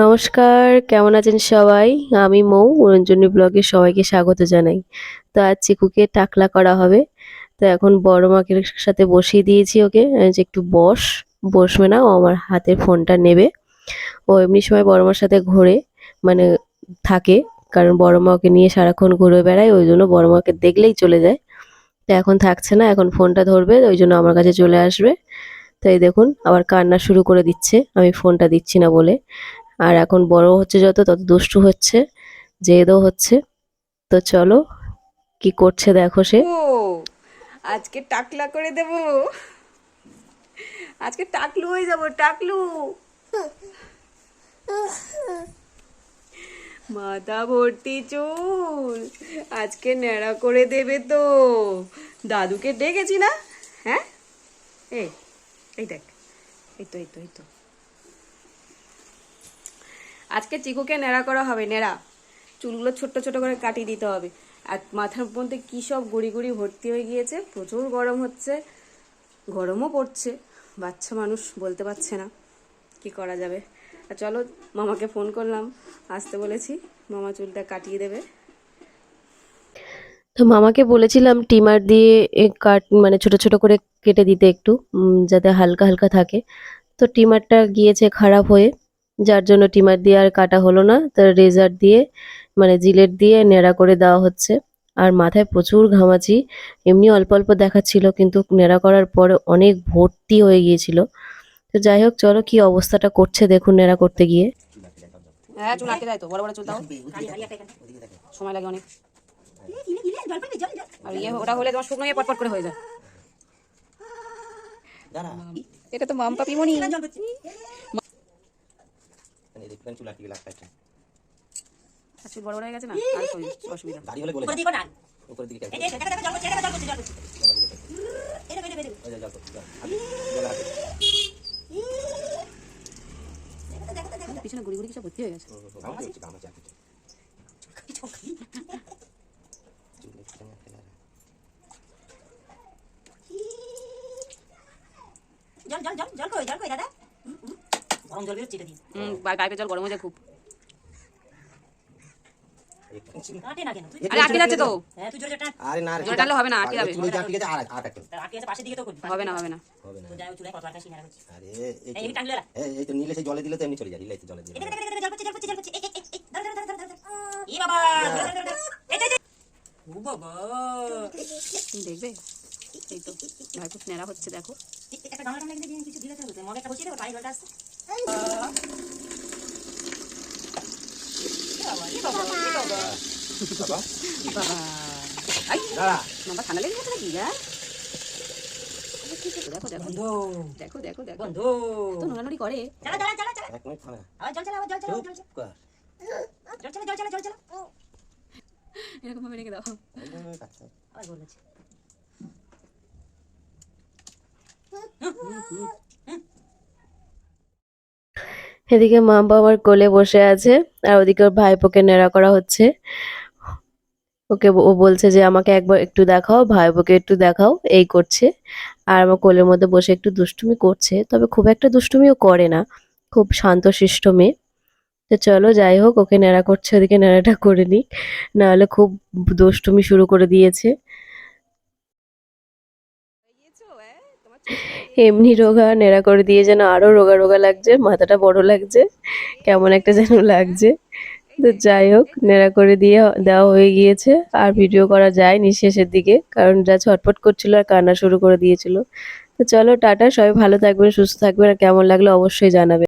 নমস্কার, কেমন আছেন সবাই? আমি মৌ, রঞ্জনী ব্লগে সবাইকে স্বাগত জানাই। তো আজ চিকুকে টাকলা করা হবে। তো এখন বড় মাকে সাথে বসিয়ে দিয়েছি ওকে, যে একটু বসবে না, ও আমার হাতের ফোনটা নেবে। ও এমনি সময় বড় মার সাথে ঘোরে, মানে থাকে, কারণ বড় মা ওকে নিয়ে সারাক্ষণ ঘুরে বেড়ায়, ওই জন্য বড় মাকে দেখলেই চলে যায়। তো এখন থাকছে না, এখন ফোনটা ধরবে, ওই জন্য আমার কাছে চলে আসবে। তো এই দেখুন আবার কান্না শুরু করে দিচ্ছে আমি ফোনটা দিচ্ছি না বলে। আর এখন বড় হচ্ছে যত তত দুষ্টু হচ্ছে, জেদও হচ্ছে। তো চলো কি করছে দেখো সে। ও আজকে টাকলা করে দেব। আজকে টাকলু হয়ে যাব, টাকলু। মাথা ভর্তি চুল, আজকে ন্যাড়া করে দেবে তো। দাদুকে ডেকেছি না? হ্যাঁ, এই এই দেখ, এই তো আজকে চিকুকে ন্যাড়া করা হবে, ন্যাড়া। চুলগুলো ছোট্ট ছোট করে কাটিয়ে দিতে হবে। আর মাথার মধ্যে কী সব গুড়ি গুড়ি ভর্তি হয়ে গিয়েছে, প্রচুর গরম হচ্ছে, গরমও পড়ছে, বাচ্চা মানুষ বলতে পারছে না, কি করা যাবে। আর চলো, মামাকে ফোন করলাম, আসতে বলেছি, মামা চুলটা কাটিয়ে দেবে। তো মামাকে বলেছিলাম টিমার দিয়ে মানে ছোট ছোট করে কেটে দিতে একটু, যাতে হালকা হালকা থাকে। তো টিমারটা গিয়েছে খারাপ হয়ে, যার জন্য টিমার দিয়ে আর কাটা হলো না। তো রেজার দিয়ে, মানে জিলেট দিয়ে ন্যাড়া করে দেওয়া হচ্ছে। আর মাথায় প্রচুর ঘামাচি, এমনি অল্প অল্প দেখাচ্ছিল, কিন্তু ন্যাড়া করার পরে অনেক ভর্তি হয়ে গিয়েছিল। তো যাই হোক, চলো কি অবস্থাটা করছে দেখুন ন্যাড়া করতে গিয়ে। হ্যাঁ, চুল আটকে যায় তো, বড় বড় চুল, তাও সময় লাগে অনেক। আর ওটা হলে তোমার শুকনো পটপট করে হয়ে যায়। এটা তো মাম পাপিমনি। চুল বড় বড় হয়ে গেছে না, আর অসুবিধা। পিছনে গুড়ি গুড়ি সব ভর্তি হয়ে গেছে। পাইপের জল গরম হয়ে যায় খুব। আরে আটকে যাচ্ছে তো। আরে না, জোরে টানলে হবে না, আটকে যাবে। চুলে আটকে গেছে, আর আটকে হবে না, হবে না। আরে এই তো নিলে সেই জলে দিলে তো এমনি চলে যায়, নিলে জলে দিলে দেখবে, এই তো ভাই খুব নেড়া হচ্ছে, দেখো। মামা ঠান্ডা লেগে গেছে নাকি? দেখো দেখো দেখো দেখো দেখো, তো নোড়ানোড়ি করে। এক মিনিট থামে এরকম ভাবে রেখে দাও। এদিকে মা বাবার কোলে বসে আছে, আর ওদিকে ওর ভাইপোকে ন্যাড়া করা হচ্ছে। ওকে ও বলছে যে আমাকে একবার একটু দেখাও, ভাইপোকে একটু দেখাও, এই করছে। আর আমার কোলের মধ্যে বসে একটু দুষ্টুমি করছে, তবে খুব একটা দুষ্টুমিও করে না, খুব শান্তশিষ্ট মেয়ে। তো চলো যাই হোক, ওকে ন্যাড়া করছে, ওদিকে ন্যাড়াটা করে নিক, নাহলে খুব দুষ্টুমি শুরু করে দিয়েছে। এমনি রোগা, ন্যাড়া করে দিয়ে যেন আরো রোগা রোগা লাগছে, মাথাটা বড় লাগছে, কেমন একটা যেন লাগছে। তো যাই হোক, ন্যাড়া করে দিয়ে দেওয়া হয়ে গিয়েছে। আর ভিডিও করা যায়নি শেষের দিকে, কারণ যা ছটফট করছিল আর কান্না শুরু করে দিয়েছিল। তো চলো টাটা, সবাই ভালো থাকবেন, সুস্থ থাকবেন, আর কেমন লাগলো অবশ্যই জানাবেন।